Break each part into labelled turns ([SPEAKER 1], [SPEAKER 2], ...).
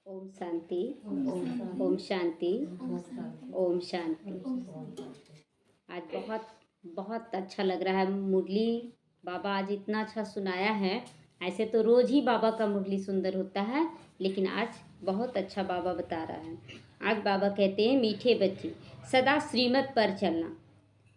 [SPEAKER 1] ओम शांति। ओम शांति। ओम शांति। आज बहुत बहुत अच्छा लग रहा है मुरली। बाबा आज इतना अच्छा सुनाया है। ऐसे तो रोज ही बाबा का मुरली सुंदर होता है, लेकिन आज बहुत अच्छा बाबा बता रहा है। आज बाबा कहते हैं, मीठे बच्चे सदा श्रीमत पर चलना।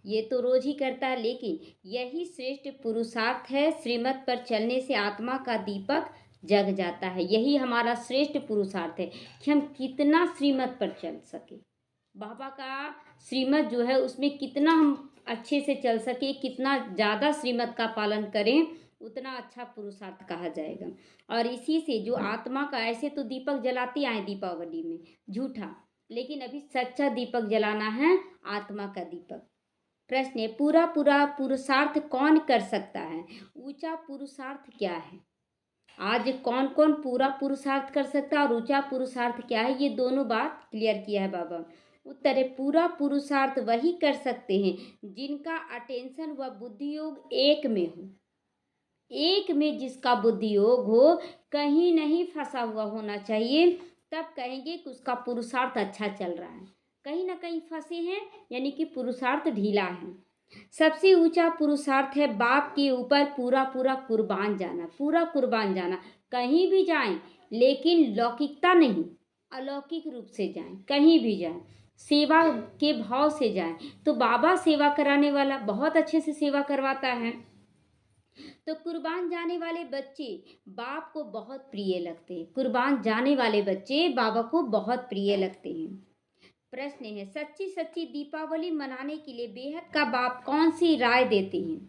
[SPEAKER 1] ये तो रोज ही करता है, लेकिन यही श्रेष्ठ पुरुषार्थ है। श्रीमत पर चलने से आत्मा का दीपक जग जाता है। यही हमारा श्रेष्ठ पुरुषार्थ है कि हम कितना श्रीमत पर चल सके। बाबा का श्रीमत जो है उसमें कितना हम अच्छे से चल सके, कितना ज़्यादा श्रीमत का पालन करें, उतना अच्छा पुरुषार्थ कहा जाएगा। और इसी से जो आत्मा का, ऐसे तो दीपक जलाते आए दीपावली में, झूठा, लेकिन अभी सच्चा दीपक जलाना है, आत्मा का दीपक। प्रश्न है, पूरा पूरा पुरुषार्थ कौन कर सकता है? ऊंचा पुरुषार्थ क्या है? आज कौन कौन पूरा पुरुषार्थ कर सकता है और ऊंचा पुरुषार्थ क्या है, ये दोनों बात क्लियर किया है बाबा। उत्तर है, पूरा पुरुषार्थ वही कर सकते हैं जिनका अटेंशन व बुद्धि योग एक में हो। एक में जिसका बुद्धि योग हो, कहीं नहीं फंसा हुआ होना चाहिए, तब कहेंगे कि उसका पुरुषार्थ अच्छा चल रहा है। कहीं ना कहीं फंसे हैं यानी कि पुरुषार्थ ढीला है। सबसे ऊंचा पुरुषार्थ है बाप के ऊपर पूरा पूरा कुर्बान जाना। पूरा कुर्बान जाना, कहीं भी जाएं, लेकिन लौकिकता नहीं, अलौकिक रूप से जाएं। कहीं भी जाएं, सेवा के भाव से जाएं। तो बाबा सेवा कराने वाला, बहुत अच्छे से सेवा करवाता है। तो कुर्बान जाने वाले बच्चे बाप को बहुत प्रिय लगते हैं। कुर्बान जाने वाले बच्चे बाबा को बहुत प्रिय लगते हैं। प्रश्न है, सच्ची सच्ची दीपावली मनाने के लिए बेहद का बाप कौन सी राय देते हैं?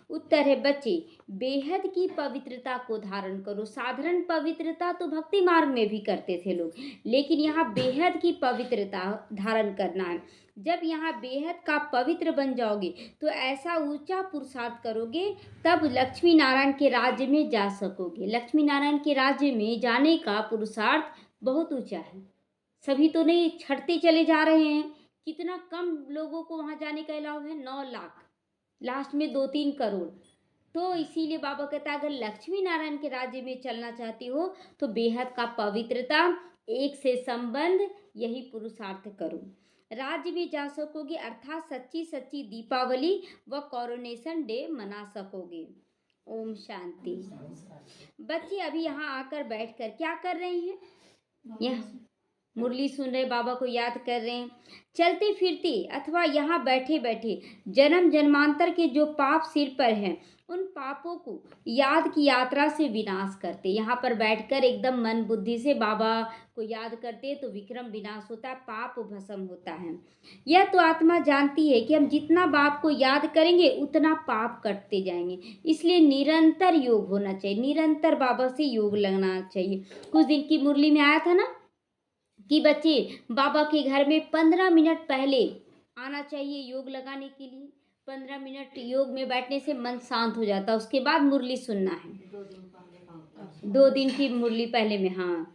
[SPEAKER 1] उत्तर है, बच्चे बेहद की पवित्रता को धारण करो। साधारण पवित्रता तो भक्ति मार्ग में भी करते थे लोग, लेकिन यहाँ बेहद की पवित्रता धारण करना है। जब यहाँ बेहद का पवित्र बन जाओगे तो ऐसा ऊंचा पुरुषार्थ करोगे, तब लक्ष्मी नारायण के राज्य में जा सकोगे। लक्ष्मी नारायण के राज्य में जाने का पुरुषार्थ बहुत ऊंचा है। सभी तो नहीं छठते चले जा रहे हैं। कितना कम लोगों को वहां जाने का अलाव है, 9 लाख, लास्ट में 2-3 करोड़। तो इसीलिए बाबा कहता है, अगर लक्ष्मी नारायण के राज्य में चलना चाहती हो तो बेहद का पवित्रता, एक से संबंध, यही पुरुषार्थ करो। राज्य में जा सकोगे, अर्थात सच्ची सच्ची दीपावली व कोरोनेशन डे मना सकोगे। ओम शांति। बच्चे अभी यहाँ आकर बैठकर क्या कर रहे हैं? यह मुरली सुन रहे, बाबा को याद कर रहे हैं। चलते फिरते अथवा यहाँ बैठे बैठे जन्म जन्मांतर के जो पाप सिर पर हैं, उन पापों को याद की यात्रा से विनाश करते। यहाँ पर बैठकर एकदम मन बुद्धि से बाबा को याद करते तो विक्रम विनाश होता है, पाप भस्म होता है। यह तो आत्मा जानती है कि हम जितना बाप को याद करेंगे उतना पाप कटते जाएंगे। इसलिए निरंतर योग होना चाहिए, निरंतर बाबा से योग लगना चाहिए। कुछ दिन की मुरली में आया था ना कि बच्चे बाबा के घर में 15 मिनट पहले आना चाहिए योग लगाने के लिए। 15 मिनट योग में बैठने से मन शांत हो जाता है। उसके बाद मुरली सुनना है, 2 दिन की मुरली पहले में। हाँ,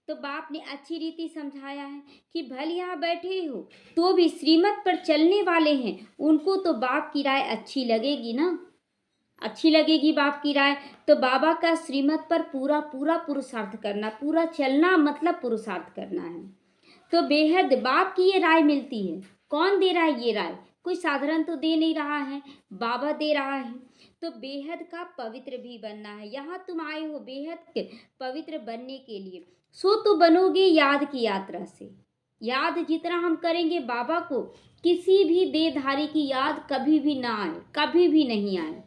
[SPEAKER 1] तो बाप ने अच्छी रीति समझाया है कि भले यहाँ बैठे हो तो भी श्रीमत पर चलने वाले हैं, उनको तो बाप की राय अच्छी लगेगी ना, अच्छी लगेगी बाप की राय। तो बाबा का श्रीमत पर पूरा पूरा पुरुषार्थ करना, पूरा चलना मतलब पुरुषार्थ करना है। तो बेहद बाप की ये राय मिलती है। कौन दे रहा है ये राय? कोई साधारण तो दे नहीं रहा है, बाबा दे रहा है। तो बेहद का पवित्र भी बनना है। यहाँ तुम आए हो बेहद के पवित्र बनने के लिए, सो तो बनोगे याद की यात्रा से। याद जितना हम करेंगे बाबा को, किसी भी देहधारी की याद कभी भी ना आए, कभी भी नहीं आए।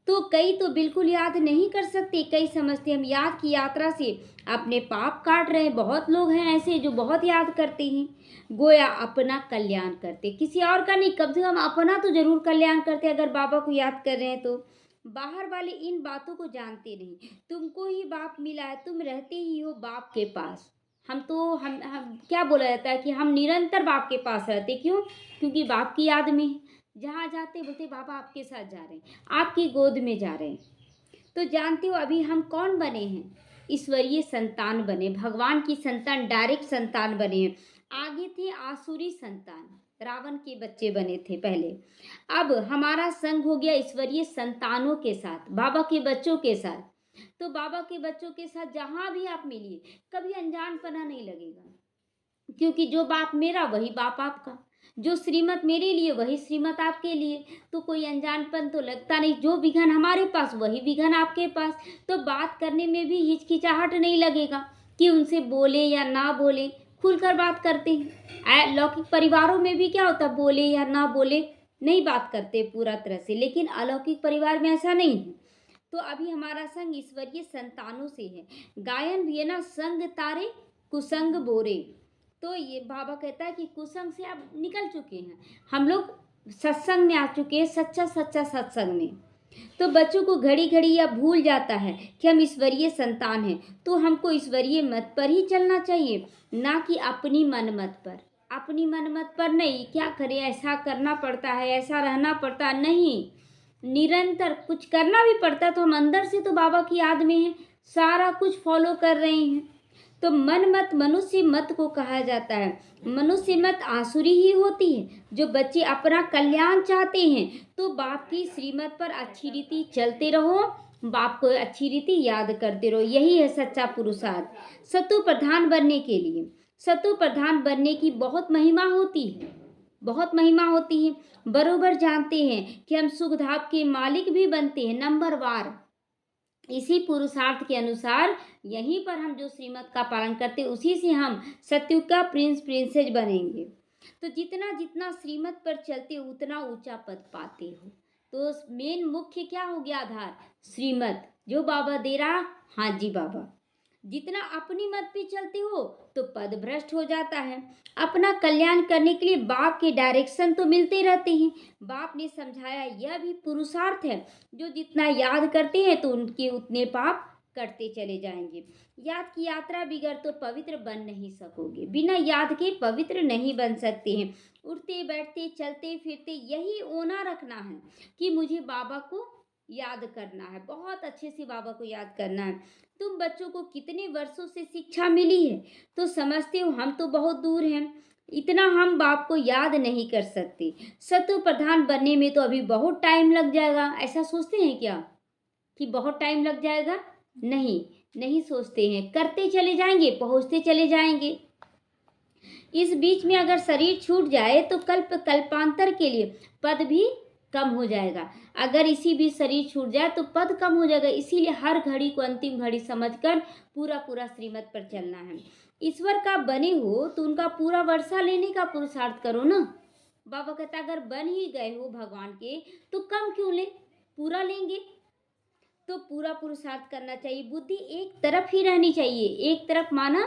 [SPEAKER 1] तो कई तो बिल्कुल याद नहीं कर सकते, कई समझते हम याद की यात्रा से अपने पाप काट रहे हैं। बहुत लोग हैं ऐसे जो बहुत याद करते हैं, गोया अपना कल्याण करते, किसी और का नहीं, कम से कम अपना तो जरूर कल्याण करते अगर बाबा को याद कर रहे हैं तो। बाहर वाले इन बातों को जानते नहीं। तुमको ही बाप मिला है, तुम रहते ही हो बाप के पास। हम क्या बोला जाता है कि हम निरंतर बाप के पास रहते। क्यों? क्योंकि बाप की याद में हैं। जहाँ जाते बोलते बाबा आपके साथ जा रहे हैं, आपकी गोद में जा रहे हैं। तो जानते हो अभी हम कौन बने हैं? ईश्वरीय संतान बने, भगवान की संतान, डायरेक्ट संतान बने हैं। आगे थे आसुरी संतान, रावण के बच्चे बने थे पहले। अब हमारा संग हो गया ईश्वरीय संतानों के साथ, बाबा के बच्चों के साथ। तो बाबा के बच्चों के साथ जहाँ भी आप मिलिए, कभी अनजानपना नहीं लगेगा, क्योंकि जो बाप मेरा वही बाप आपका, जो श्रीमत मेरे लिए वही श्रीमत आपके लिए। तो कोई अनजानपन तो लगता नहीं, जो विघन हमारे पास वही विघन आपके पास। तो बात करने में भी हिचकिचाहट नहीं लगेगा कि उनसे बोले या ना बोले, खुलकर बात करते हैं। लौकिक परिवारों में भी क्या होता, बोले या ना बोले नहीं बात करते पूरा तरह से, लेकिन अलौकिक परिवार में ऐसा नहीं है। तो अभी हमारा संग ईश्वरीय संतानों से है। गायन भी है ना, संग तारे कुसंग बोरे। तो ये बाबा कहता है कि कुसंग से आप निकल चुके हैं, हम लोग सत्संग में आ चुके हैं, सच्चा सच्चा सत्संग में। तो बच्चों को घड़ी घड़ी यह भूल जाता है कि हम ईश्वरीय संतान हैं, तो हमको ईश्वरीय मत पर ही चलना चाहिए, ना कि अपनी मनमत पर। अपनी मनमत पर नहीं, क्या करें, ऐसा करना पड़ता है, ऐसा रहना पड़ता नहीं, निरंतर कुछ करना भी पड़ता है। तो हम अंदर से तो बाबा की याद में हैं, सारा कुछ फॉलो कर रहे हैं। तो मन मत मनुष्य मत को कहा जाता है। मनुष्य मत आसुरी ही होती है। जो बच्चे अपना कल्याण चाहते हैं तो बाप की श्रीमत पर अच्छी रीति चलते रहो, बाप को अच्छी रीति याद करते रहो, यही है सच्चा पुरुषार्थ। सतु प्रधान बनने के लिए, सतु प्रधान बनने की बहुत महिमा होती है, बहुत महिमा होती है। बरोबर जानते हैं कि हम सुख धाप के मालिक भी बनते हैं नंबर वार। इसी पुरुषार्थ के अनुसार यहीं पर हम जो श्रीमत का पालन करते हैं, उसी से हम सत्युग का प्रिंस प्रिंसेस बनेंगे। तो जितना जितना श्रीमत पर चलते हो उतना ऊंचा पद पाते हो। तो मेन मुख्य क्या हो गया, आधार श्रीमत जो बाबा दे रहा। हाँ जी बाबा, जितना अपनी मत पे चलते हो तो पद भ्रष्ट हो जाता है। अपना कल्याण करने के लिए बाप के डायरेक्शन तो मिलते रहते हैं। बाप ने समझाया यह भी पुरुषार्थ है, जो जितना याद करते हैं तो उनके उतने पाप करते चले जाएंगे। याद की यात्रा बिगड़ तो पवित्र बन नहीं सकोगे, बिना याद के पवित्र नहीं बन सकते हैं। उठते बैठते चलते फिरते यही ओना रखना है कि मुझे बाबा को याद करना है, बहुत अच्छे से बाबा को याद करना है। तुम बच्चों को कितने वर्षों से शिक्षा मिली है, तो समझते हो हम तो बहुत दूर हैं, इतना हम बाप को याद नहीं कर सकते। सत्व प्रधान बनने में तो अभी बहुत टाइम लग जाएगा, ऐसा सोचते हैं क्या कि बहुत टाइम लग जाएगा? नहीं, नहीं सोचते हैं, करते चले जाएंगे, पहुंचते चले जाएंगे। इस बीच में अगर शरीर छूट जाए तो कल्प कल्पांतर के लिए पद भी कम हो जाएगा। अगर इसी बीच शरीर छूट जाए तो पद कम हो जाएगा। इसीलिए हर घड़ी को अंतिम घड़ी समझकर पूरा पूरा श्रीमत पर चलना है। ईश्वर का बने हो तो उनका पूरा वर्षा लेने का पुरुषार्थ करो ना। बाबा कहता अगर बन ही गए हो भगवान के तो कम क्यों ले, पूरा लेंगे। तो पूरा पुरुषार्थ करना चाहिए। बुद्धि एक तरफ ही रहनी चाहिए, एक तरफ माना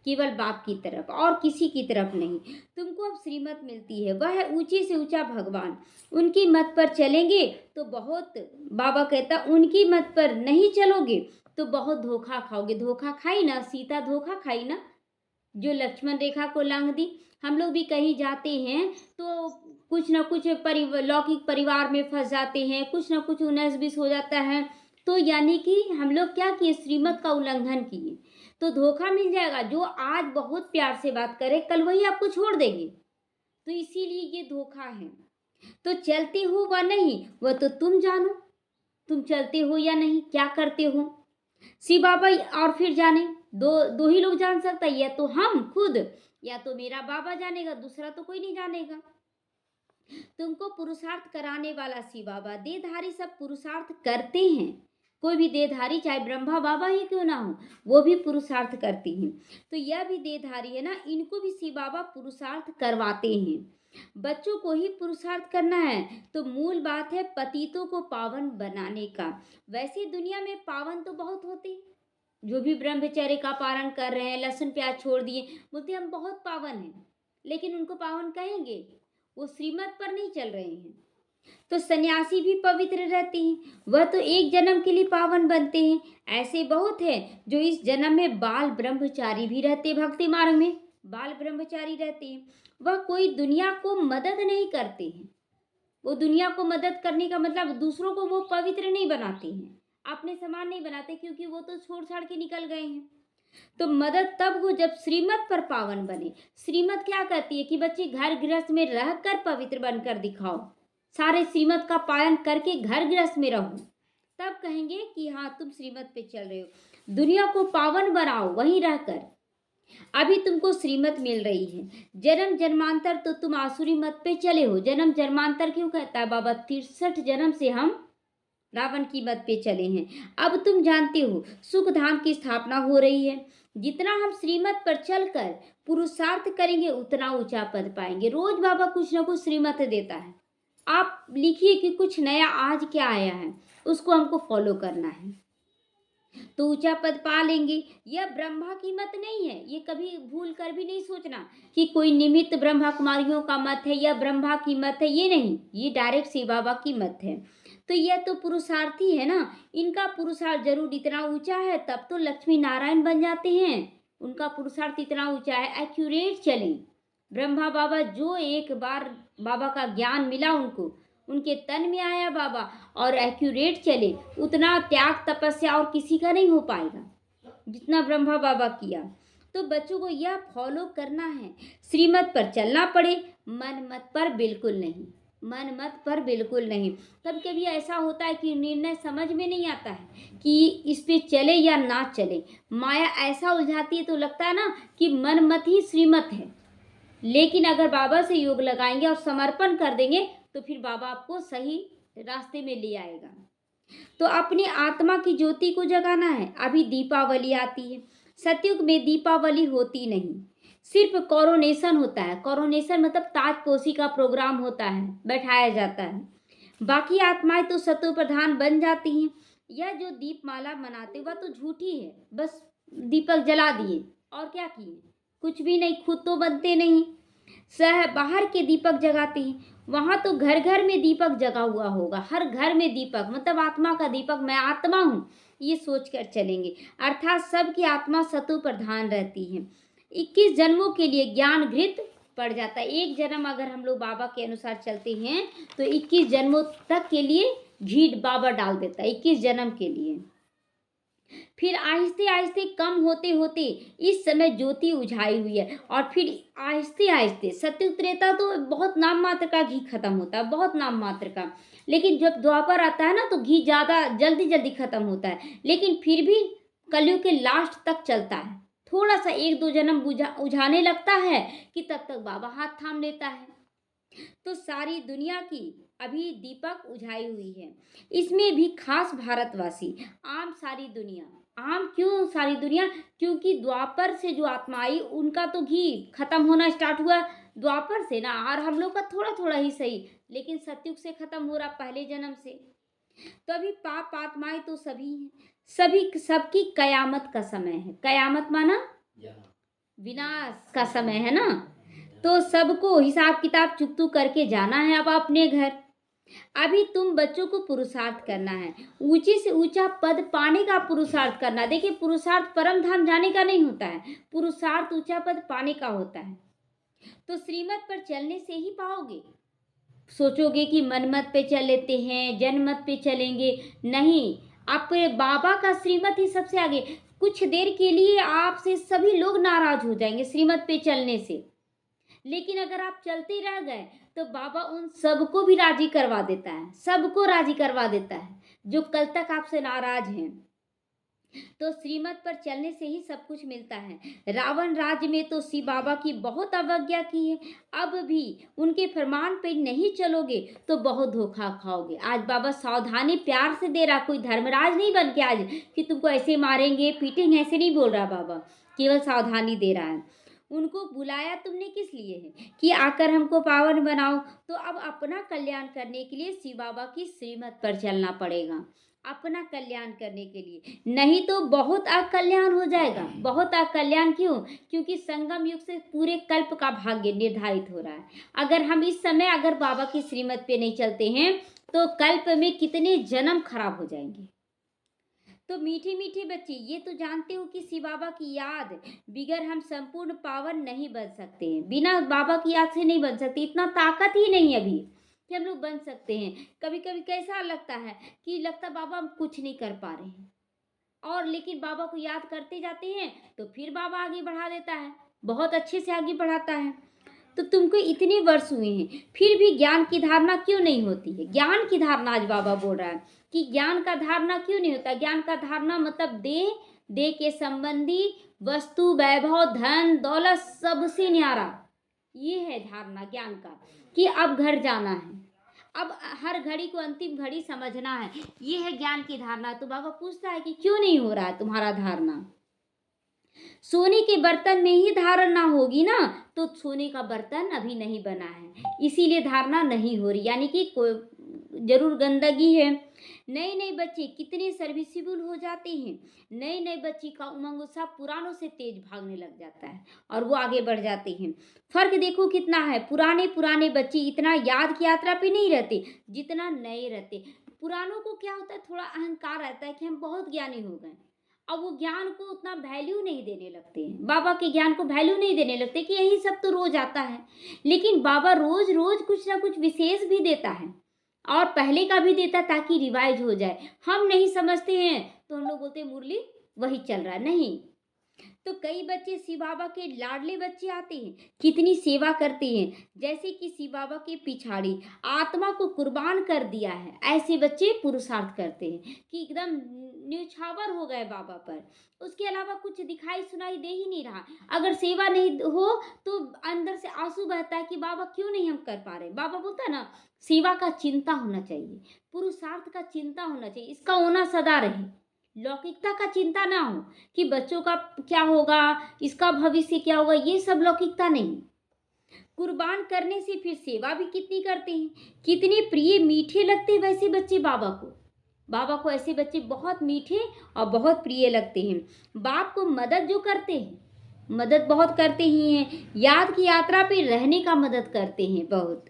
[SPEAKER 1] केवल बाप की तरफ और किसी की तरफ नहीं। तुमको अब श्रीमत मिलती है, वह है ऊंचे से ऊंचा भगवान। उनकी मत पर चलेंगे तो बहुत, बाबा कहता उनकी मत पर नहीं चलोगे तो बहुत धोखा खाओगे। धोखा खाई ना सीता, धोखा खाई ना, जो लक्ष्मण रेखा को लांघ दी। हम लोग भी कहीं जाते हैं तो कुछ ना कुछ लौकिक परिवार में फंस जाते हैं, कुछ ना कुछ 19-20 हो जाता है। तो यानी कि हम लोग क्या किए, श्रीमत का उल्लंघन किए, तो धोखा मिल जाएगा। जो आज बहुत प्यार से बात करे कल वही आपको छोड़ देंगे, तो इसीलिए ये धोखा है। तो चलते हो व नहीं वह तो तुम जानो, तुम चलते हो या नहीं, क्या करते हो, शिव बाबा और फिर जाने। दो ही लोग जान सकता है, या तो हम खुद या तो मेरा बाबा जानेगा, दूसरा तो कोई नहीं जानेगा। तुमको पुरुषार्थ कराने वाला शिव बाबा, देहधारी सब पुरुषार्थ करते हैं। कोई भी देहधारी चाहे ब्रह्मा बाबा ही क्यों ना हो, वो भी पुरुषार्थ करती हैं। तो यह भी देहधारी है ना, इनको भी शिव बाबा पुरुषार्थ करवाते हैं। बच्चों को ही पुरुषार्थ करना है। तो मूल बात है पतितों को पावन बनाने का। वैसे दुनिया में पावन तो बहुत होते हैं, जो भी ब्रह्मचर्य का पालन कर रहे हैं, लहसुन प्याज छोड़ दिए, बोलते हम बहुत पावन हैं, लेकिन उनको पावन कहेंगे, वो श्रीमत पर नहीं चल रहे हैं। तो सन्यासी भी पवित्र रहते हैं, वह तो एक जन्म के लिए पावन बनते हैं। ऐसे बहुत है जो इस जन्म में बाल ब्रह्मचारी भी रहते, भक्ति मार्ग में बाल ब्रह्मचारी रहते हैं। वह कोई दुनिया को मदद नहीं करते हैं। वो दुनिया को मदद करने का मतलब दूसरों को वो पवित्र नहीं बनाते हैं, अपने समान नहीं बनाते, क्योंकि वो तो छोड़ छाड़ के निकल गए हैं। तो मदद तब हो जब श्रीमत पर पावन बने। श्रीमत क्या कहती है कि बच्चे घर गृहस्थ में रहकर पवित्र बनकर दिखाओ, सारे श्रीमत का पालन करके घर गृहस्थ में रहो, तब कहेंगे कि हाँ तुम श्रीमत पे चल रहे हो। दुनिया को पावन बनाओ वहीं रहकर। अभी तुमको श्रीमत मिल रही है, जन्म जन्मांतर तो तुम आसुरी मत पे चले हो। जन्म जन्मांतर क्यों कहता है बाबा? 63 जन्म से हम रावण की मत पे चले हैं। अब तुम जानते हो सुख धाम की स्थापना हो रही है। जितना हम श्रीमत पर चलकर पुरुषार्थ करेंगे उतना ऊंचा पद पाएंगे। रोज बाबा कुछ ना कुछ श्रीमत देता है। आप लिखिए कि कुछ नया आज क्या आया है, उसको हमको फॉलो करना है तो ऊंचा पद पा लेंगे। यह ब्रह्मा की मत नहीं है, ये कभी भूल कर भी नहीं सोचना कि कोई निमित्त ब्रह्मा कुमारियों का मत है या ब्रह्मा की मत है। ये नहीं, ये डायरेक्ट शिव बाबा की मत है। तो यह तो पुरुषार्थी है ना, इनका पुरुषार्थ जरूर इतना ऊंचा है, तब तो लक्ष्मी नारायण बन जाते हैं। उनका पुरुषार्थ इतना ऊंचा है, एक्यूरेट चलें। ब्रह्मा बाबा जो एक बार बाबा का ज्ञान मिला उनको, उनके तन में आया बाबा और एक्यूरेट चले, उतना त्याग तपस्या और किसी का नहीं हो पाएगा जितना ब्रह्मा बाबा किया। तो बच्चों को यह फॉलो करना है, श्रीमत पर चलना पड़े, मन मत पर बिल्कुल नहीं, मन मत पर बिल्कुल नहीं। कभी कभी ऐसा होता है कि निर्णय समझ में नहीं आता है कि इस पे चले या ना चले। माया ऐसा उलझाती है तो लगता है ना कि मन मत ही श्रीमत है। लेकिन अगर बाबा से योग लगाएंगे और समर्पण कर देंगे तो फिर बाबा आपको सही रास्ते में ले आएगा। तो अपनी आत्मा की ज्योति को जगाना है। अभी दीपावली आती है, सतयुग में दीपावली होती नहीं, सिर्फ कोरोनेशन होता है। कोरोनेशन मतलब ताजपोशी का प्रोग्राम होता है, बैठाया जाता है। बाकी आत्माएं तो सतो प्रधान बन जाती हैं। यह जो दीपमाला मनाते वह तो झूठी है, बस दीपक जला दिए और क्या किए, कुछ भी नहीं, खुद तो बनते नहीं। बाहर के दीपक जगाते हैं, वहां तो घर घर में दीपक जगा हुआ होगा, हर घर में दीपक, मतलब आत्मा का दीपक, मैं आत्मा हूँ ये सोचकर चलेंगे। अर्थात सबकी आत्मा सतो प्रधान रहती है। 21 जन्मों के लिए ज्ञान घृत पड़ जाता है। एक जन्म अगर हम लोग बाबा के अनुसार चलते हैं तो 21 जन्मों तक के लिए घी बाबा डाल देता है, 21 जन्म के लिए। फिर आहिस्ते आहिस्ते कम होते होते इस समय ज्योति उझाई हुई है, और फिर आहिस्ते आहिस्ते सत्युग त्रेता तो बहुत नाम मात्र का घी खत्म होता है, बहुत नाम मात्र का। लेकिन जब द्वापर आता है ना तो घी ज़्यादा जल्दी जल्दी खत्म होता है, लेकिन फिर भी कलयुग के लास्ट तक चलता है। थोड़ा सा 1-2 जन्म उझाने लगता है कि तब तक बाबा हाथ थाम लेता है। तो सारी दुनिया की अभी दीपक उझाई हुई है, इसमें भी खास भारतवासी, आम सारी दुनिया। आम क्यों सारी दुनिया? क्योंकि द्वापर से जो आत्मा आई उनका तो घी खत्म होना स्टार्ट हुआ द्वापर से ना, और हम लोग का थोड़ा थोड़ा ही सही, लेकिन सतयुग से खत्म हो रहा पहले जन्म से। तो अभी पाप आत्माएं तो सभी हैं, सभी सबकी कयामत का समय है। कयामत माना विनाश का समय है ना, तो सबको हिसाब किताब चुकतू करके जाना है अब अपने घर। अभी तुम बच्चों को पुरुषार्थ करना है, ऊंचे से ऊंचा पद पाने का पुरुषार्थ करना। देखिए पुरुषार्थ परम धाम जाने का नहीं होता है, पुरुषार्थ ऊंचा पद पाने का होता है। तो श्रीमत पर चलने से ही पाओगे। सोचोगे कि मनमत पे चल लेते हैं, जनमत पे चलेंगे, नहीं, आप बाबा का श्रीमत ही सबसे आगे। कुछ देर के लिए आपसे सभी लोग नाराज हो जाएंगे श्रीमत पे चलने से, लेकिन अगर आप चलते रह गए तो बाबा उन सबको भी राजी करवा देता है, सबको राजी करवा देता है जो कल तक आपसे नाराज हैं। तो श्रीमत पर चलने से ही सब कुछ मिलता है। रावण राज्य में तो शिव बाबा की बहुत अवज्ञा की है, अब भी उनके फरमान पे नहीं चलोगे तो बहुत धोखा खाओगे। आज बाबा सावधानी प्यार से दे रहा, कोई धर्मराज नहीं बन के आज कि तुमको ऐसे मारेंगे पीटेंगे, ऐसे नहीं बोल रहा बाबा, केवल सावधानी दे रहा है। उनको बुलाया तुमने किस लिए है? कि आकर हमको पावन बनाओ। तो अब अपना कल्याण करने के लिए शिव बाबा की श्रीमत पर चलना पड़ेगा, अपना कल्याण करने के लिए, नहीं तो बहुत अकल्याण हो जाएगा। बहुत अकल्याण क्यों? क्योंकि संगम युग से पूरे कल्प का भाग्य निर्धारित हो रहा है। अगर हम इस समय अगर बाबा की श्रीमत पे नहीं चलते हैं तो कल्प में कितने जन्म खराब हो जाएंगे। तो मीठे मीठे बच्चे, ये तो जानते हो कि शिव बाबा की याद बिगर हम संपूर्ण पावन नहीं बन सकते हैं, बिना बाबा की याद से नहीं बन सकते। इतना ताकत ही नहीं है अभी कि हम लोग बन सकते हैं। कभी कभी कैसा लगता है कि लगता बाबा हम कुछ नहीं कर पा रहे हैं, और लेकिन बाबा को याद करते जाते हैं तो फिर बाबा आगे बढ़ा देता है, बहुत अच्छे से आगे बढ़ाता है। तो तुमको इतने वर्ष हुए हैं फिर भी ज्ञान की धारणा क्यों नहीं होती है? ज्ञान की धारणा आज बाबा बोल रहा है। कि ज्ञान का धारणा क्यों नहीं होता। ज्ञान का धारणा मतलब देह के संबंधी वस्तु, वैभव, धन दौलत सबसे न्यारा, ये है धारणा ज्ञान का, कि अब घर जाना है, अब हर घड़ी को अंतिम घड़ी समझना है, ये है ज्ञान की धारणा। तो बाबा पूछता है कि क्यों नहीं हो रहा है तुम्हारा धारणा। सोने के बर्तन में ही धारणा होगी ना, तो सोने का बर्तन अभी नहीं बना है, इसीलिए धारणा नहीं हो रही, यानी कि कोई जरूर गंदगी है। नए नए बच्चे कितने सर्विसिबल हो जाते हैं, नए नए बच्चे का उमंग उत्साह पुरानों से तेज भागने लग जाता है और वो आगे बढ़ जाते हैं। फर्क देखो कितना है, पुराने बच्चे इतना याद की यात्रा पे नहीं रहते जितना नए रहते। पुरानों को क्या होता है, थोड़ा अहंकार रहता है कि हम बहुत ज्ञानी हो गए, अब वो ज्ञान को उतना वैल्यू नहीं देने लगते हैं, बाबा के ज्ञान को वैल्यू नहीं देने लगते कि यही सब तो रोज आता है। लेकिन बाबा रोज रोज कुछ ना कुछ विशेष भी देता है, और पहले का भी देता ताकि रिवाइज हो जाए। हम नहीं समझते हैं तो हम लोग बोलते हैं मुरली वही चल रहा है, नहीं। तो कई बच्चे शिव बाबा के लाडले बच्चे आते हैं, कितनी सेवा करते हैं, जैसे कि शिव बाबा के पिछाड़ी आत्मा को कुर्बान कर दिया है, ऐसे बच्चे पुरुषार्थ करते हैं कि एकदम न्यौछावर हो गए बाबा पर, उसके अलावा कुछ दिखाई सुनाई दे ही नहीं रहा। अगर सेवा नहीं हो तो अंदर से आंसू बहता है कि बाबा क्यों नहीं हम कर पा रहे। बाबा बोलता है ना, सेवा का चिंता होना चाहिए, पुरुषार्थ का चिंता होना चाहिए, इसका होना सदा रहे, लौकिकता का चिंता ना हो कि बच्चों का क्या होगा, इसका भविष्य क्या होगा, ये सब लौकिकता नहीं। कुर्बान करने से फिर सेवा भी कितनी करते हैं, कितने प्रिय मीठे लगते हैं वैसे बच्चे बाबा को। बाबा को ऐसे बच्चे बहुत मीठे और बहुत प्रिय लगते हैं। बाप को मदद जो करते हैं, मदद बहुत करते ही हैं, याद की यात्रा पे रहने का मदद करते हैं बहुत।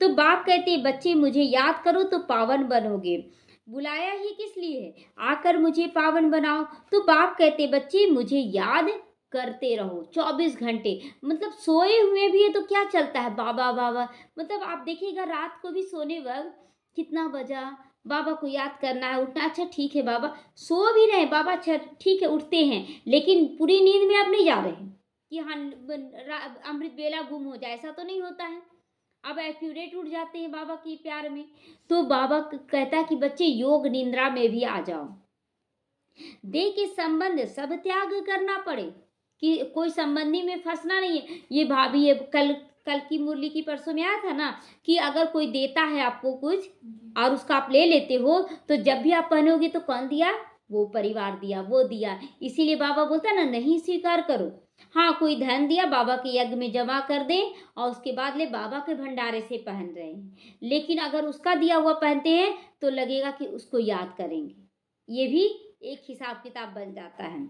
[SPEAKER 1] तो बाप कहते हैं बच्चे मुझे याद करो तो पावन बनोगे, बुलाया ही किस लिए है, आकर मुझे पावन बनाओ। तो बाप कहते बच्चे मुझे याद करते रहो 24 घंटे, मतलब सोए हुए भी है तो क्या चलता है बाबा बाबा, मतलब आप देखिएगा रात को भी सोने वक्त कितना बजा, बाबा को याद करना है, उठना, अच्छा ठीक है बाबा, सो भी रहे बाबा, अच्छा ठीक है उठते हैं, लेकिन पूरी नींद में अब नहीं जा रहे हैं कि हाँ अमृत बेला गुम हो जाए, ऐसा तो नहीं होता है। अब एक्यूरेट उठ जाते हैं बाबा के प्यार में। तो बाबा कहता है कि बच्चे योग निंद्रा में भी आ जाओ, देह के संबंध सब त्याग करना पड़े, कि कोई संबंधी में फंसना नहीं है। ये भाभी, ये कल की मुरली की परसों में आया था ना, कि अगर कोई देता है आपको कुछ और उसका आप ले लेते हो, तो जब भी आप पहनोगे तो कौन दिया, वो परिवार दिया, वो दिया। इसीलिए बाबा बोलता है ना, नहीं स्वीकार करो। हाँ, कोई धन दिया बाबा के यज्ञ में जमा कर दे और उसके बाद ले बाबा के भंडारे से पहन रहे हैं, लेकिन अगर उसका दिया हुआ पहनते हैं तो लगेगा कि उसको याद करेंगे, ये भी एक हिसाब किताब बन जाता है।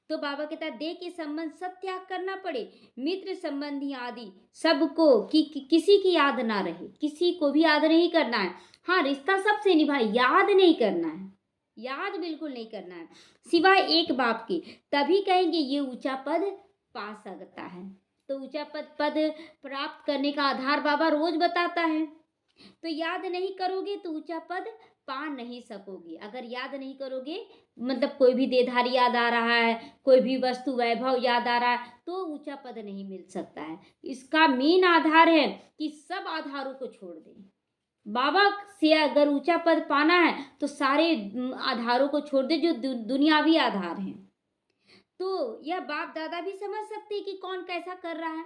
[SPEAKER 1] तो बाबा कहता है देह के संबंध सब त्याग करना पड़े, मित्र संबंधी आदि सबको किसी की याद ना रहे, किसी को भी याद नहीं करना है। हाँ, रिश्ता सबसे निभाए, याद नहीं करना है, याद बिल्कुल नहीं करना है, सिवाय एक बाप के, तभी कहेंगे ये ऊंचा पद पा सकता है। तो ऊंचा पद प्राप्त करने का आधार बाबा रोज बताता है। तो याद नहीं करोगे तो ऊंचा पद पा नहीं सकोगे। अगर याद नहीं करोगे, मतलब कोई भी देहधारी याद आ रहा है, कोई भी वस्तु वैभव याद आ रहा है, तो ऊंचा पद नहीं मिल सकता है। इसका मेन आधार है कि सब आधारों को छोड़ दें। बाबा से अगर ऊंचा पद पाना है तो सारे आधारों को छोड़ दे जो दुनियावी आधार हैं। तो यह बाप दादा भी समझ सकते हैं कि कौन कैसा कर रहा है,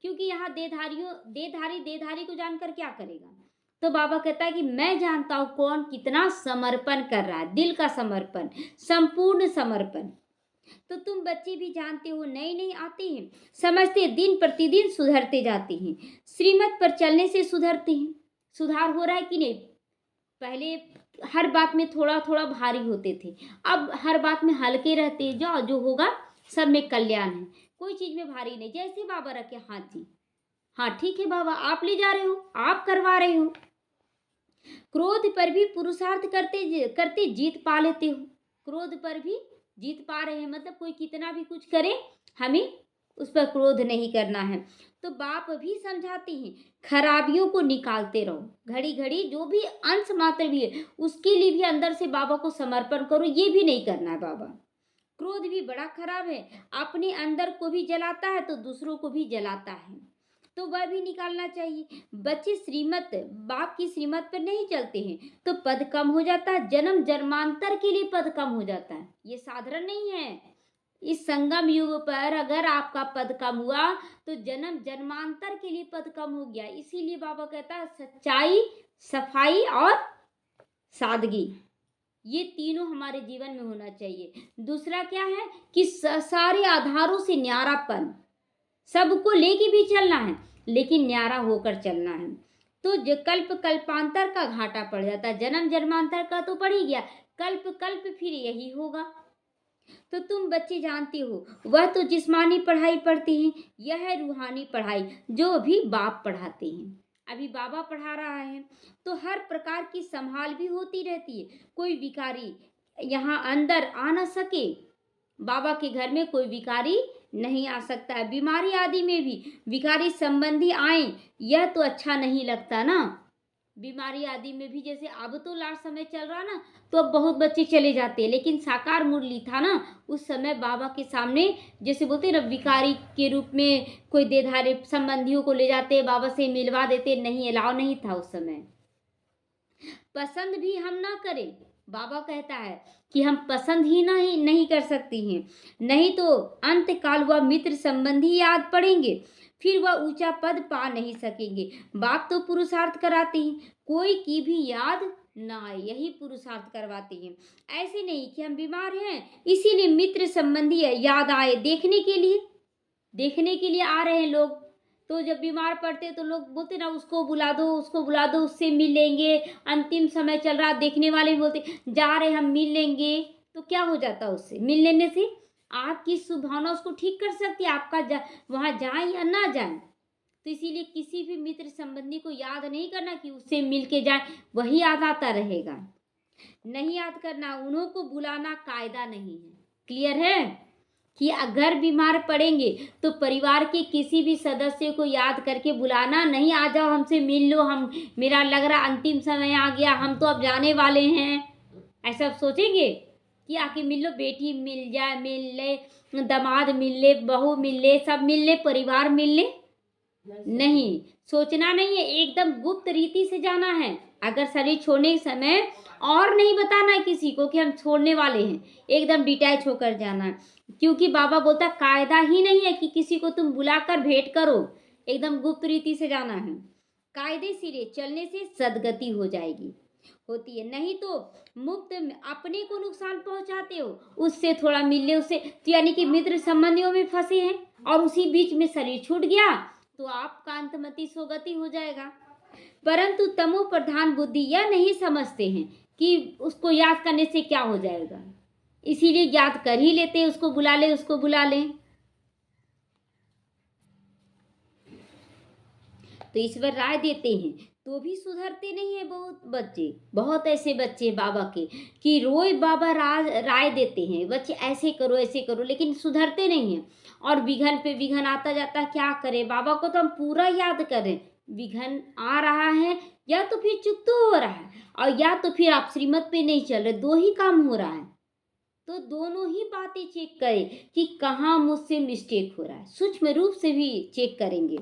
[SPEAKER 1] क्योंकि यहाँ देहधारी को जानकर क्या करेगा। तो बाबा कहता है कि मैं जानता हूँ कौन कितना समर्पण कर रहा है, दिल का समर्पण, संपूर्ण समर्पण। तो तुम बच्चे भी जानते हो, नए नए आते हैं, समझते दिन प्रतिदिन सुधरते जाते हैं, श्रीमत पर चलने से सुधरते हैं। सुधार हो रहा है कि नहीं, पहले हर बात में थोड़ा थोड़ा भारी होते थे, अब हर बात में हल्के रहते हैं, जाओ जो होगा सब में कल्याण है, कोई चीज में भारी नहीं। जैसे बाबा रखे हाथ जी, हाँ ठीक है बाबा, आप ले जा रहे हो, आप करवा रहे हो। क्रोध पर भी पुरुषार्थ करते करते जीत पा लेते हो, क्रोध पर भी जीत पा रहे हैं, मतलब कोई कितना भी कुछ करे हमें उस पर क्रोध नहीं करना है। तो बाप भी समझाते हैं खराबियों को निकालते रहो, घड़ी घड़ी जो भी अंश मात्र भी है उसके लिए भी अंदर से बाबा को समर्पण करो, ये भी नहीं करना है बाबा। क्रोध भी बड़ा खराब है, अपने अंदर को भी जलाता है तो दूसरों को भी जलाता है। तो वह भी निकालना चाहिए। बच्चे श्रीमत बाप की श्रीमत पर नहीं चलते हैं तो पद कम हो जाता है, जन्म जन्मांतर के लिए पद कम हो जाता है। ये साधारण नहीं है। इस संगम युग पर अगर आपका पद कम हुआ तो जन्म जन्मांतर के लिए पद कम हो गया। इसीलिए बाबा कहता है सच्चाई, सफाई और सादगी, ये तीनों हमारे जीवन में होना चाहिए। दूसरा क्या है कि सारे आधारों से न्यारापन, सबको लेके भी चलना है लेकिन न्यारा होकर चलना है। तो जो कल्प कल्पांतर का घाटा पड़ जाता है, जन्म जन्मांतर का तो पड़ ही गया, कल्प कल्प फिर यही होगा। तो तुम बच्चे जानते हो वह तो जिस्मानी पढ़ाई पढ़ते हैं, यह है रूहानी पढ़ाई जो अभी बाप पढ़ाते हैं। अभी बाबा पढ़ा रहा है तो हर प्रकार की संभाल भी होती रहती है। कोई विकारी यहाँ अंदर आ न सके, बाबा के घर में कोई विकारी नहीं आ सकता है। बीमारी आदि में भी विकारी संबंधी आए, यह तो अच्छा नहीं लगता ना। बीमारी आदि में भी जैसे अब तो लास्ट समय चल रहा ना, तो अब बहुत बच्चे चले जाते हैं, लेकिन साकार मुरली था ना उस समय बाबा के सामने, जैसे बोलते हैं ना विकारी के रूप में कोई देधारे संबंधियों को ले जाते, बाबा से मिलवा देते, नहीं अलाउ नहीं था उस समय। पसंद भी हम ना करें, बाबा कहता है कि हम पसंद ही नहीं कर सकती हैं, नहीं तो अंत काल वह मित्र संबंधी याद पड़ेंगे, फिर वह ऊंचा पद पा नहीं सकेंगे। बाप तो पुरुषार्थ कराते हैं, कोई की भी याद ना आए, यही पुरुषार्थ करवाते हैं। ऐसे नहीं कि हम बीमार हैं इसीलिए मित्र संबंधी याद आए, देखने के लिए आ रहे हैं लोग। तो जब बीमार पड़ते तो लोग बोलते ना उसको बुला दो, उसको बुला दो, उससे मिल लेंगे, अंतिम समय चल रहा, देखने वाले भी बोलते जा रहे हम मिल लेंगे। तो क्या हो जाता है उससे मिल लेने से? आपकी सुभावना उसको ठीक कर सकती है, आपका वहाँ जाए या ना जाए। तो इसीलिए किसी भी मित्र संबंधी को याद नहीं करना कि उससे मिल के जाए, वही याद आता रहेगा। नहीं याद करना, उन्हों को बुलाना कायदा नहीं है। क्लियर है कि अगर बीमार पड़ेंगे तो परिवार के किसी भी सदस्य को याद करके बुलाना नहीं, आ जाओ हमसे मिल लो, हम मेरा लग रहा अंतिम समय आ गया, हम तो अब जाने वाले हैं। ऐसा आप सोचेंगे कि आके मिल लो, बेटी मिल जाए, मिल ले, दामाद मिल ले, बहू मिल ले, सब मिल ले, परिवार मिल ले? नहीं, सोचना नहीं है, एकदम गुप्त रीति से जाना है। अगर शरीर छोड़ने के समय और नहीं बताना है किसी को कि हम छोड़ने वाले हैं, एकदम डिटैच होकर जाना है। क्योंकि बाबा बोलता कायदा ही नहीं है कि किसी को तुम बुलाकर भेंट करो, एकदम गुप्त रीति से जाना है। कायदे सिरे चलने से सदगति हो जाएगी, होती है। नहीं तो मुफ्त में अपने को नुकसान पहुंचाते हो, उससे थोड़ा मिलने, उससे तो यानी कि मित्र संबंधियों में फंसे हैं और उसी बीच में शरीर छूट गया तो आपका अंतमति सोगति हो जाएगा। परंतु तमो प्रधान बुद्धि यह नहीं समझते हैं कि उसको याद करने से क्या हो जाएगा, इसीलिए याद कर ही लेते हैं, उसको बुला ले, उसको बुला लें। तो ईश्वर राय देते हैं तो भी सुधरते नहीं है। बहुत ऐसे बच्चे बाबा के कि रोज बाबा राय देते हैं, बच्चे ऐसे करो ऐसे करो, लेकिन सुधरते नहीं हैं और विघन पे विघन आता जाता। क्या करें, बाबा को तो हम पूरा याद करें, विघन आ रहा है या तो फिर चुप तो हो रहा है और या तो फिर आप श्रीमत पे नहीं चल रहे, दो ही काम हो रहा है। तो दोनों ही बातें चेक करें कि कहाँ मुझसे मिस्टेक हो रहा है, सूक्ष्म रूप से भी चेक करेंगे।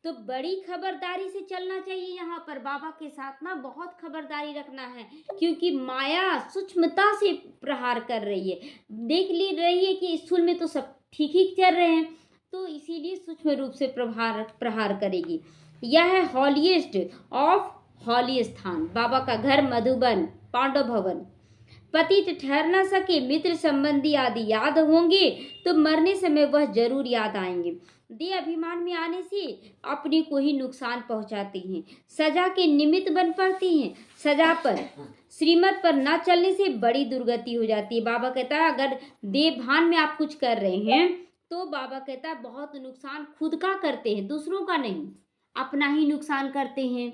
[SPEAKER 1] तो बड़ी खबरदारी से चलना चाहिए। यहाँ पर बाबा के साथ ना बहुत खबरदारी रखना है, क्योंकि माया सूक्ष्मता से प्रहार कर रही है। देख ली रही है कि स्थूल में तो सब ठीक ही चल रहे हैं, तो इसीलिए सूक्ष्म रूप से प्रहार करेगी। यह है हॉलीएस्ट ऑफ हॉली स्थान, बाबा का घर मधुबन पांडव भवन। पतित ठहर न सके, मित्र संबंधी आदि याद होंगे तो मरने समय वह जरूर याद आएंगे। देह अभिमान में आने से अपने को ही नुकसान पहुंचाते हैं, सजा के निमित्त बन पड़ते हैं। सजा पर श्रीमत पर न चलने से बड़ी दुर्गति हो जाती है। बाबा कहता है अगर देह भान में आप कुछ कर रहे हैं तो बाबा कहता है बहुत नुकसान खुद का करते हैं, दूसरों का नहीं, अपना ही नुकसान करते हैं।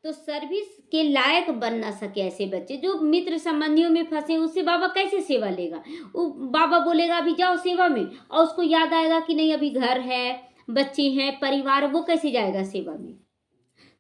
[SPEAKER 1] तो सर्विस के लायक बन ना सके ऐसे बच्चे जो मित्र संबंधियों में फंसे, उससे बाबा कैसे सेवा लेगा? वो बाबा बोलेगा अभी जाओ सेवा में, और उसको याद आएगा कि नहीं अभी घर है, बच्चे हैं, परिवार, वो कैसे जाएगा सेवा में?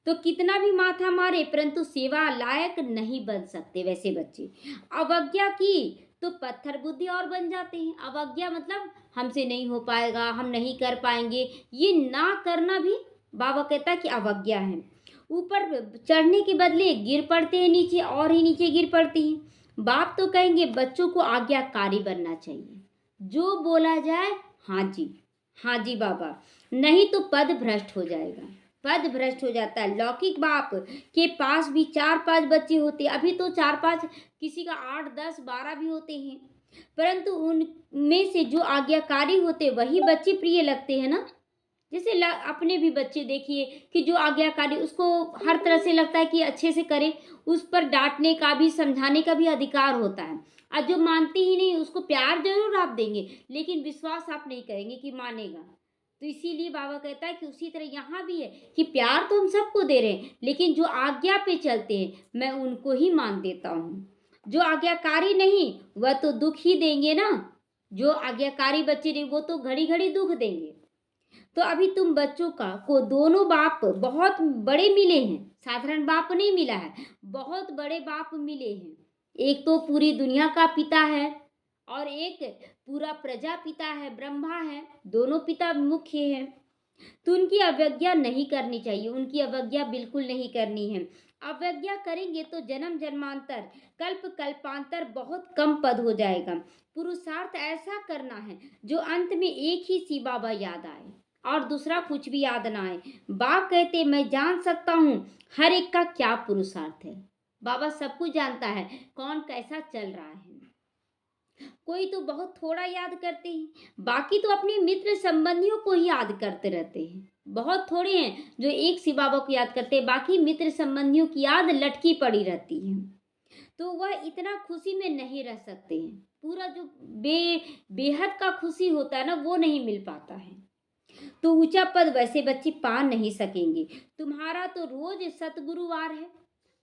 [SPEAKER 1] तो कितना भी माथा मारे परंतु सेवा लायक नहीं बन सकते वैसे बच्चे। अवज्ञा की तो पत्थर बुद्धि और बन जाते हैं। अवज्ञा मतलब हमसे नहीं हो पाएगा, हम नहीं कर पाएंगे, ये ना करना भी बाबा कहता है कि अवज्ञा है। ऊपर चढ़ने के बदले गिर पड़ते हैं नीचे, और ही नीचे गिर पड़ती हैं। बाप तो कहेंगे बच्चों को आज्ञाकारी बनना चाहिए, जो बोला जाए हाँ जी बाबा, नहीं तो पद भ्रष्ट हो जाएगा, पद भ्रष्ट हो जाता है। लौकिक बाप के पास भी 4-5 बच्चे होते, अभी तो 4-5, किसी का 8-10-12 भी होते हैं, परंतु उनमें से जो आज्ञाकारी होते वही बच्चे प्रिय लगते हैं ना। जैसे अपने भी बच्चे देखिए कि जो आज्ञाकारी, उसको हर तरह से लगता है कि अच्छे से करे, उस पर डांटने का भी समझाने का भी अधिकार होता है। और जो मानते ही नहीं उसको प्यार जरूर आप देंगे, लेकिन विश्वास आप नहीं करेंगे कि मानेगा। तो इसीलिए बाबा कहता है कि उसी तरह यहाँ भी है कि प्यार तो हम सबको दे रहे हैं, लेकिन जो आज्ञा पे चलते हैं मैं उनको ही मान देता हूँ। जो आज्ञाकारी नहीं वह तो दुख ही देंगे ना। जो आज्ञाकारी बच्चे नहीं वो तो घड़ी घड़ी दुख देंगे। तो अभी तुम बच्चों को दोनों बाप बहुत बड़े मिले हैं, साधारण बाप नहीं मिला है, बहुत बड़े बाप मिले हैं। एक तो पूरी दुनिया का पिता है और एक पूरा प्रजा पिता है, ब्रह्मा है, दोनों पिता मुख्य हैं। तो उनकी अवज्ञा नहीं करनी चाहिए, उनकी अवज्ञा बिल्कुल नहीं करनी है। अवज्ञा करेंगे तो जन्म जन्मांतर कल्प कल्पांतर बहुत कम पद हो जाएगा। पुरुषार्थ ऐसा करना है जो अंत में एक ही शिव बाबा याद आए और दूसरा कुछ भी याद ना आए। बाप कहते मैं जान सकता हूँ हर एक का क्या पुरुषार्थ है। बाबा सब कुछ जानता है कौन कैसा चल रहा है। कोई तो बहुत थोड़ा याद करते हैं, बाकी तो अपने मित्र संबंधियों को ही याद करते रहते हैं। बहुत थोड़े हैं जो एक शिव बाबा को याद करते हैं, बाकी मित्र संबंधियों की याद लटकी पड़ी रहती है। तो वह इतना खुशी में नहीं रह सकते हैं। पूरा जो बेहद का खुशी होता है ना वो नहीं मिल पाता है। तो ऊंचा पद वैसे बच्चे पा नहीं सकेंगे। तुम्हारा तो रोज सतगुरुवार है।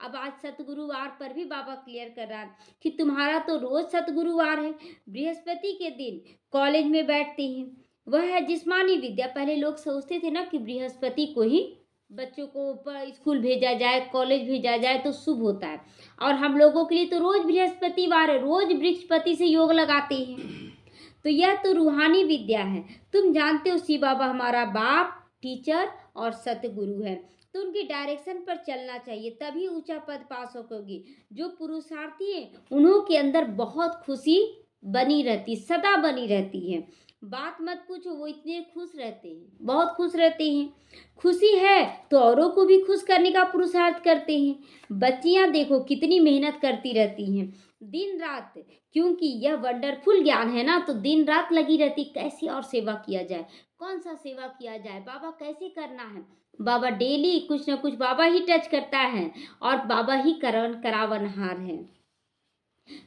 [SPEAKER 1] अब आज सतगुरुवार पर भी बाबा क्लियर कर रहा है कि तुम्हारा तो रोज सतगुरुवार है। बृहस्पति के दिन कॉलेज में बैठते हैं, वह है जिस्मानी विद्या। पहले लोग सोचते थे ना कि बृहस्पति को ही बच्चों को स्कूल भेजा जाए, कॉलेज भेजा जाए तो शुभ होता है, और हम लोगों के लिए तो रोज बृहस्पतिवार है, रोज बृहस्पति से योग लगाते हैं। तो यह तो रूहानी विद्या है। तुम जानते हो शिव बाबा हमारा बाप, टीचर और सतगुरु है, तो उनकी डायरेक्शन पर चलना चाहिए, तभी ऊंचा पद पा सकोगी। जो पुरुषार्थी है उन्हों के अंदर बहुत खुशी बनी रहती, सदा बनी रहती है। बात मत पूछो, वो इतने खुश रहते हैं, बहुत खुश रहते हैं। खुशी है तो औरों को भी खुश करने का पुरुषार्थ करते हैं। बच्चियां देखो कितनी मेहनत करती रहती हैं दिन रात, क्योंकि यह वंडरफुल ज्ञान है ना, तो दिन रात लगी रहती कैसे और सेवा किया जाए, कौन सा सेवा किया जाए, बाबा कैसे करना है। बाबा डेली कुछ ना कुछ बाबा ही टच करता है और बाबा ही करावनहार है।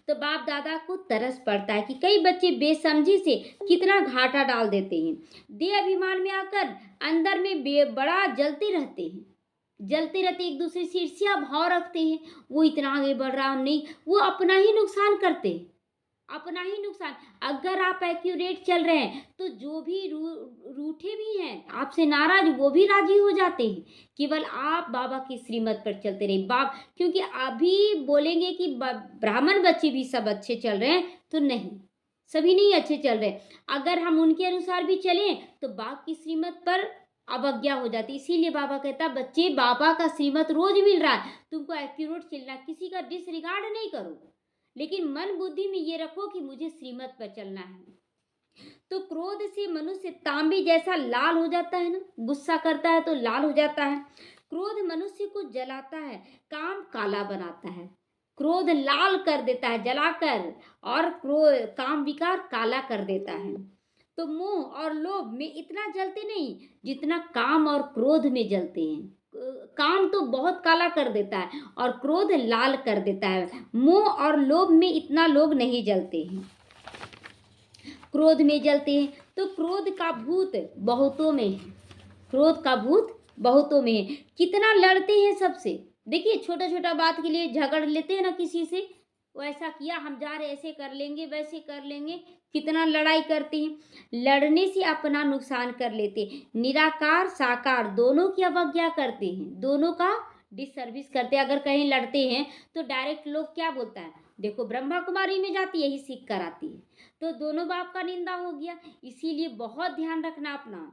[SPEAKER 1] तो बाप दादा को तरस पड़ता है कि कई बच्चे बेसमझी से कितना घाटा डाल देते हैं। देह अभिमान में आकर अंदर में बड़ा जलते रहते हैं, एक दूसरे से ईर्ष्या भाव रखते हैं। वो इतना आगे बढ़ रहा, हम नहीं, वो अपना ही नुकसान करते हैं, अपना ही नुकसान। अगर आप एक्यूरेट चल रहे हैं तो जो भी रूठे भी हैं आपसे नाराज, वो भी राजी हो जाते हैं। केवल आप बाबा की श्रीमत पर चलते रहिए। बाप क्योंकि अभी बोलेंगे कि ब्राह्मण बच्चे भी सब अच्छे चल रहे हैं, तो नहीं, सभी नहीं अच्छे चल रहे। अगर हम उनके अनुसार भी चलें तो बाप की श्रीमत पर अवज्ञा हो जाती। इसीलिए बाबा कहता बच्चे बाबा का श्रीमत रोज मिल रहा है, तुमको एक्यूरेट चलना, किसी का डिसरिगार्ड नहीं करो, लेकिन मन बुद्धि में ये रखो कि मुझे श्रीमत पर चलना है। तो क्रोध से मनुष्य तांबे जैसा लाल हो जाता है ना, गुस्सा करता है तो लाल हो जाता है। क्रोध मनुष्य को जलाता है, काम काला बनाता है। क्रोध लाल कर देता है जलाकर, और क्रोध काम विकार काला कर देता है। तो मोह और लोभ में इतना जलते नहीं जितना काम और क्रोध में जलते हैं। काम तो बहुत काला कर देता है और क्रोध लाल कर देता है। मोह और लोभ में इतना लोग नहीं जलते हैं, क्रोध में जलते हैं। तो क्रोध का भूत बहुतों में है, क्रोध का भूत बहुतों में है। कितना लड़ते हैं सबसे, देखिए छोटा छोटा बात के लिए झगड़ लेते हैं ना किसी से, वो ऐसा किया, हम जा रहे ऐसे कर लेंगे वैसे कर लेंगे, कितना लड़ाई करते हैं। लड़ने से अपना नुकसान कर लेते हैं। निराकार साकार दोनों की अवज्ञा करते हैं, दोनों का डिसर्विस करते हैं। अगर कहीं लड़ते हैं तो डायरेक्ट लोग क्या बोलता है, देखो ब्रह्मा कुमारी में जाती यही सीख कर आती है, तो दोनों बाप का निंदा हो गया। इसीलिए बहुत ध्यान रखना अपना।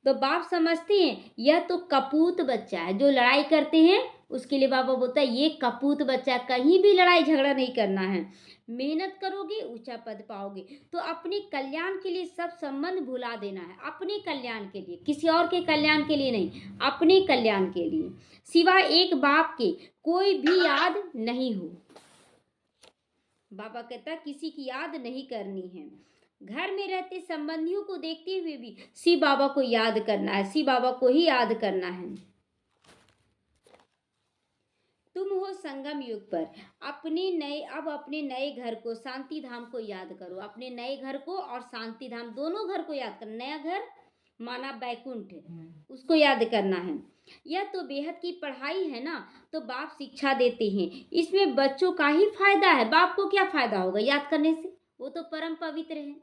[SPEAKER 1] तो बाप समझते हैं यह तो कपूत बच्चा है, जो लड़ाई करते हैं उसके लिए बाबा बोलता है ये कपूत बच्चा है, कहीं भी लड़ाई झगड़ा नहीं करना है, मेहनत करोगे ऊंचा पद पाओगे। तो अपने कल्याण के लिए सब संबंध भुला देना है, अपने कल्याण के लिए, किसी और के कल्याण के लिए नहीं, अपने कल्याण के लिए। सिवाय एक बाप के कोई भी याद नहीं हो। बाबा कहता किसी की याद नहीं करनी है। घर में रहते संबंधियों को देखते हुए भी शिव बाबा को याद करना है, शिव बाबा को ही याद करना है। तुम हो संगम युग पर, अपने नए घर को, शांति धाम को याद करो। अपने नए घर को और शांति धाम दोनों घर को याद करना। नया घर माना बैकुंठ, उसको याद करना है। यह तो बेहद की पढ़ाई है ना, तो बाप शिक्षा देते हैं, इसमें बच्चों का ही फायदा है। बाप को क्या फायदा होगा याद करने से, वो तो परम पवित्र है।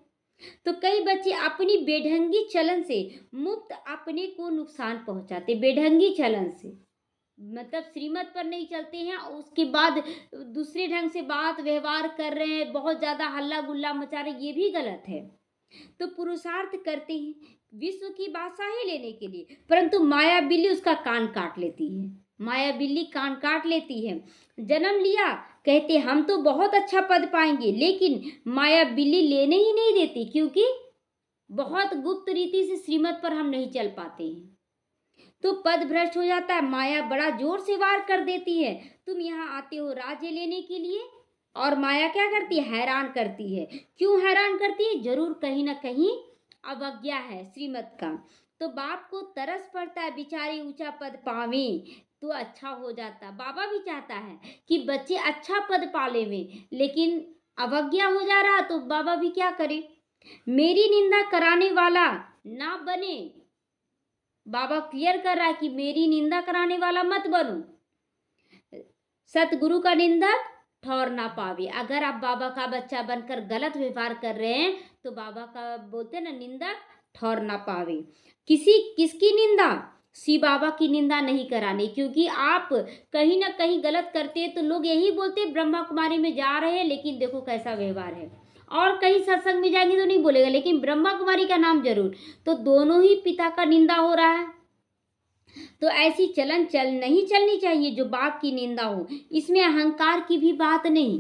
[SPEAKER 1] तो कई बच्चे अपनी बेढंगी चलन से मुक्त अपने को नुकसान पहुंचाते। बेढंगी चलन से मतलब श्रीमत पर नहीं चलते हैं, उसके बाद दूसरे ढंग से बात व्यवहार कर रहे हैं, बहुत ज़्यादा हल्ला गुल्ला मचा रहे, ये भी गलत है। तो पुरुषार्थ करते हैं विश्व की बादशाही लेने के लिए, परंतु माया बिल्ली उसका कान काट लेती है। माया बिल्ली कान काट लेती है। जन्म लिया, कहते हम तो बहुत अच्छा पद पाएंगे, लेकिन माया बिल्ली लेने ही नहीं देती, क्योंकि बहुत गुप्त रीति से श्रीमत पर हम नहीं चल पाते हैं, तो पद भ्रष्ट हो जाता है। माया बड़ा जोर से वार कर देती है। तुम यहाँ आते हो राज्य लेने के लिए, और माया क्या करती है, हैरान करती है। क्यों हैरान करती है, जरूर कहीं ना कहीं अवज्ञा है श्रीमत का। तो बाप को तरस पड़ता है बेचारे ऊंचा पद पावे तो अच्छा हो जाता। बाबा भी चाहता है कि बच्चे अच्छा पद पाले में, लेकिन अवज्ञा हो जा रहा, तो बाबा भी क्या करे। मेरी निंदा कराने वाला ना बने, बाबा क्लियर कर रहा है कि मेरी निंदा कराने वाला मत बनो। सतगुरु का निंदक ठौर ना पावे। अगर आप बाबा का बच्चा बनकर गलत व्यवहार कर रहे हैं, तो बाबा का बोलते हैं ना, निंदक ठौर ना पावे। किसकी निंदा, शिव बाबा की निंदा नहीं करानी, क्योंकि आप कहीं ना कहीं गलत करते हैं तो लोग यही बोलते हैं ब्रह्मा कुमारी में जा रहे हैं, लेकिन देखो कैसा व्यवहार है। और कहीं सत्संग में जाएंगे तो नहीं बोलेगा, लेकिन ब्रह्मा कुमारी का नाम जरूर। तो दोनों ही पिता का निंदा हो रहा है। तो ऐसी चलन नहीं चलनी चाहिए जो बाप की निंदा हो। इसमें अहंकार की भी बात नहीं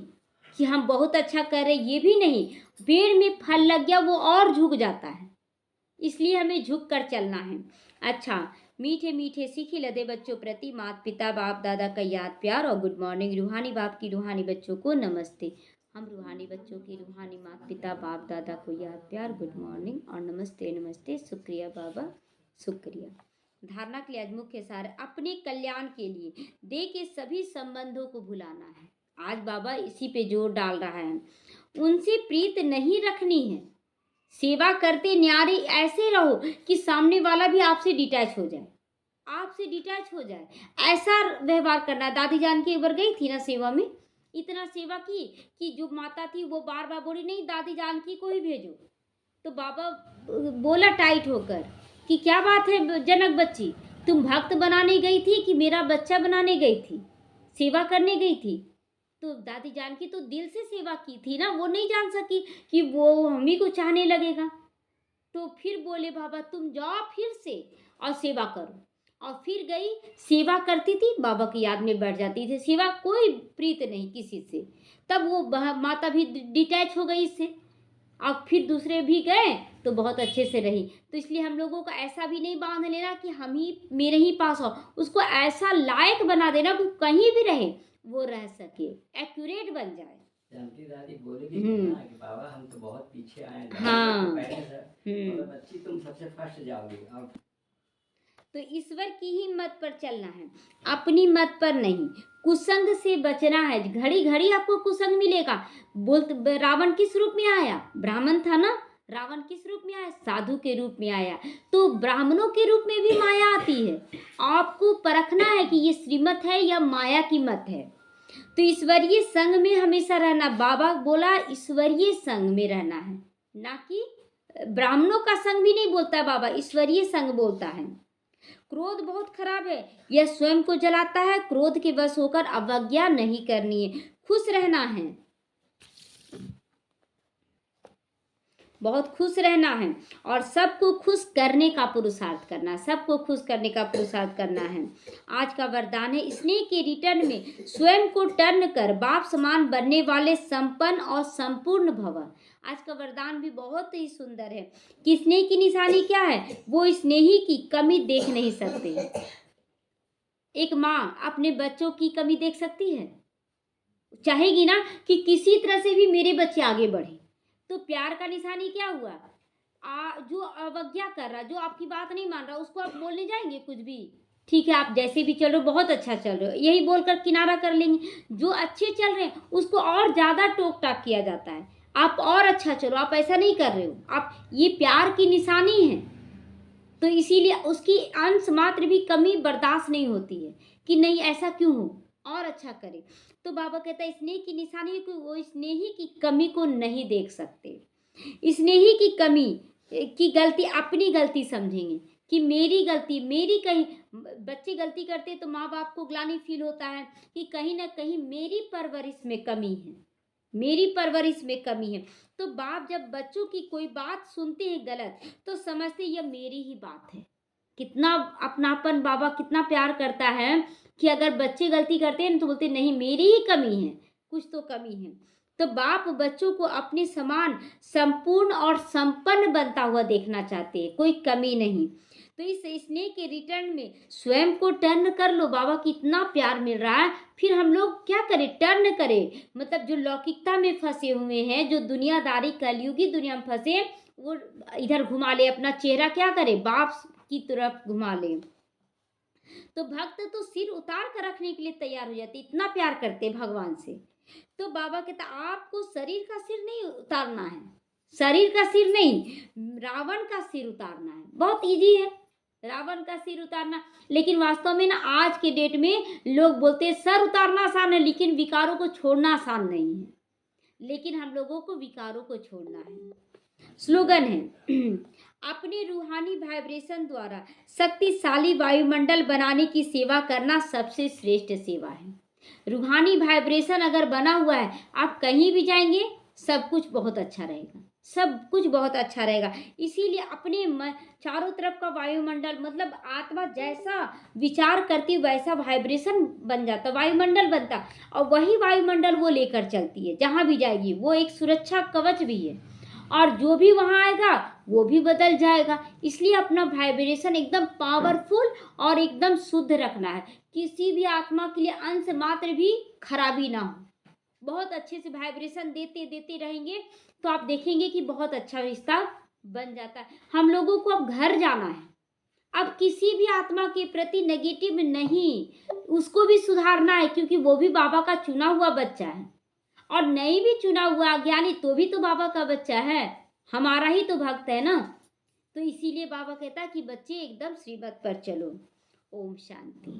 [SPEAKER 1] कि हम बहुत अच्छा कर रहे, ये भी नहीं। पेड़ में फल लग गया वो और झुक जाता है, इसलिए हमें झुक कर चलना है। अच्छा, मीठे मीठे सीखे लदे बच्चों प्रति माता पिता बाप दादा का याद प्यार और गुड मॉर्निंग। रूहानी बाप की रूहानी बच्चों को नमस्ते। हम रूहानी बच्चों की रूहानी माता पिता बाप दादा को याद प्यार, गुड मॉर्निंग और नमस्ते नमस्ते। शुक्रिया बाबा, शुक्रिया। धारणा के लिए आज मुख्य सार, अपने कल्याण के लिए दे के सभी संबंधों को भुलाना है। आज बाबा इसी पे जोर डाल रहा है। उनसे प्रीत नहीं रखनी है, सेवा करते न्यारे ऐसे रहो कि सामने वाला भी आपसे डिटैच हो जाए, आपसे डिटैच हो जाए, ऐसा व्यवहार करना। दादी जान की एक बार गई थी ना सेवा में, इतना सेवा की कि जो माता थी वो बार बार बोली नहीं दादी जानकी को ही भेजो। तो बाबा बोला टाइट होकर कि क्या बात है जनक बच्ची, तुम भक्त बनाने गई थी कि मेरा बच्चा बनाने गई थी, सेवा करने गई थी। तो दादी जानकी तो दिल से सेवा की थी ना, वो नहीं जान सकी कि वो हम ही को चाहने लगेगा। तो फिर बोले बाबा तुम जाओ फिर से और सेवा करो। और फिर गई, सेवा करती थी, बाबा की याद में बैठ जाती थी, सेवा कोई प्रीत नहीं किसी से। तब वो माता भी डिटैच हो गई इससे, और फिर दूसरे भी गए तो बहुत अच्छे से रही। तो इसलिए हम लोगों को ऐसा भी नहीं बांध लेना कि हम ही मेरे ही पास हो, उसको ऐसा लायक बना देना कि कहीं भी रहे वो रह सके, एक्यूरेट बन जाए।
[SPEAKER 2] जानकी दादी बोली थी ना कि बाबा हम तो बहुत पीछे आए हैं।
[SPEAKER 1] हाँ,
[SPEAKER 2] बच्ची तुम सबसे फर्स्ट जाओगी। अब
[SPEAKER 1] तो ईश्वर की ही मत पर चलना है, अपनी मत पर नहीं। कुसंग से बचना है, घड़ी घड़ी आपको कुसंग मिलेगा। बोल रावण किस रूप में आया, ब्राह्मण था ना, रावण किस रूप में आया, साधु के रूप में आया। तो ब्राह्मणों के रूप में भी माया आती है। आपको परखना है कि ये श्रीमत है या माया की मत है। तो ईश्वरीय संग में हमेशा रहना। बाबा बोला ईश्वरीय संग में रहना है, ना कि ब्राह्मणों का संग भी नहीं बोलता है बाबा, ईश्वरीय संग बोलता है। क्रोध बहुत खराब है, यह स्वयं को जलाता है। क्रोध के वश होकर अवज्ञा नहीं करनी है, खुश रहना है। बहुत खुश रहना है और सबको खुश करने का पुरुषार्थ करना, सबको खुश करने का पुरुषार्थ करना है। आज का वरदान है, स्नेह के रिटर्न में स्वयं को टर्न कर बाप समान बनने वाले संपन्न और संपूर्ण भव। आज का वरदान भी बहुत ही सुंदर है कि स्नेह की निशानी क्या है, वो स्नेही की कमी देख नहीं सकते। एक माँ अपने बच्चों की कमी देख सकती है? चाहेगी ना कि किसी तरह से भी मेरे बच्चे आगे बढ़े। तो प्यार का निशानी क्या हुआ? जो अवज्ञा कर रहा, जो आपकी बात नहीं मान रहा, उसको आप बोलने जाएंगे कुछ भी? ठीक है, आप जैसे भी चल रहे हो, बहुत अच्छा चल रहे हो, यही बोलकर किनारा कर लेंगे। जो अच्छे चल रहे हैं उसको और ज़्यादा टोक टाक किया जाता है, आप और अच्छा चलो, आप ऐसा नहीं कर रहे हो, आप, ये प्यार की निशानी है। तो इसीलिए उसकी अंश मात्र भी कमी बर्दाश्त नहीं होती है कि नहीं ऐसा क्यों हो, और अच्छा करे। तो बाबा कहता है स्नेह की निशानी है कि वो स्नेही की कमी को नहीं देख सकते। स्नेही की कमी की गलती अपनी गलती समझेंगे कि मेरी गलती, मेरी कहीं, बच्चे गलती करते तो माँ बाप को ग्लानि फील होता है कि कहीं ना कहीं मेरी परवरिश में कमी है, मेरी परवरिश में कमी है। तो बाप जब बच्चों की कोई बात सुनते हैं गलत, तो समझते यह मेरी ही बात है। कितना अपनापन, बाबा कितना प्यार करता है कि अगर बच्चे गलती करते हैं तो बोलते नहीं मेरी ही कमी है, कुछ तो कमी है। तो बाप बच्चों को अपने समान संपूर्ण और संपन्न बनता हुआ देखना चाहते हैं, कोई कमी नहीं। तो इस स्नेह के रिटर्न में स्वयं को टर्न कर लो। बाबा की इतना प्यार मिल रहा है, फिर हम लोग क्या करें? टर्न करें। मतलब जो लौकिकता में फंसे हुए हैं, जो दुनियादारी कलयुगी दुनिया में फंसे, वो इधर घुमा ले अपना चेहरा, क्या करे? बाप की तरफ घुमा ले। तो भक्त तो सिर उतार कर रखने के लिए तैयार हो जाते, इतना प्यार करते भगवान से। तो बाबा कहता आपको शरीर का सिर नहीं उतारना है, शरीर का सिर नहीं, रावण का सिर उतारना है। बहुत इजी है रावण का सिर उतारना, लेकिन वास्तव में ना आज के डेट में लोग बोलते हैं सर उतारना आसान है, लेकिन विकारों को छोड़ना आसान नहीं है। लेकिन हम लोगों को विकारों को छोड़ना है। स्लोगन है अपने रूहानी वाइब्रेशन द्वारा शक्तिशाली वायुमंडल बनाने की सेवा करना सबसे श्रेष्ठ सेवा है। रूहानी वाइब्रेशन अगर बना हुआ है, आप कहीं भी जाएंगे सब कुछ बहुत अच्छा रहेगा, सब कुछ बहुत अच्छा रहेगा। इसीलिए अपने चारों तरफ का वायुमंडल, मतलब आत्मा जैसा विचार करती वैसा वाइब्रेशन बन जाता, वायुमंडल बनता, और वही वायुमंडल वो लेकर चलती है जहाँ भी जाएगी। वो एक सुरक्षा कवच भी है, और जो भी वहाँ आएगा वो भी बदल जाएगा। इसलिए अपना वाइब्रेशन एकदम पावरफुल और एकदम शुद्ध रखना है, किसी भी आत्मा के लिए अंश मात्र भी खराबी ना हो। बहुत अच्छे से वाइब्रेशन देते देते रहेंगे तो आप देखेंगे कि बहुत अच्छा रिश्ता बन जाता है। हम लोगों को अब घर जाना है, अब किसी भी आत्मा के प्रति नेगेटिव नहीं, उसको भी सुधारना है, क्योंकि वो भी बाबा का चुना हुआ बच्चा है, और नहीं भी चुना हुआ अज्ञानी तो भी तो बाबा का बच्चा है, हमारा ही तो भक्त है ना। तो इसीलिए बाबा कहता है कि बच्चे एकदम श्रीमत पर चलो। ओम शांति।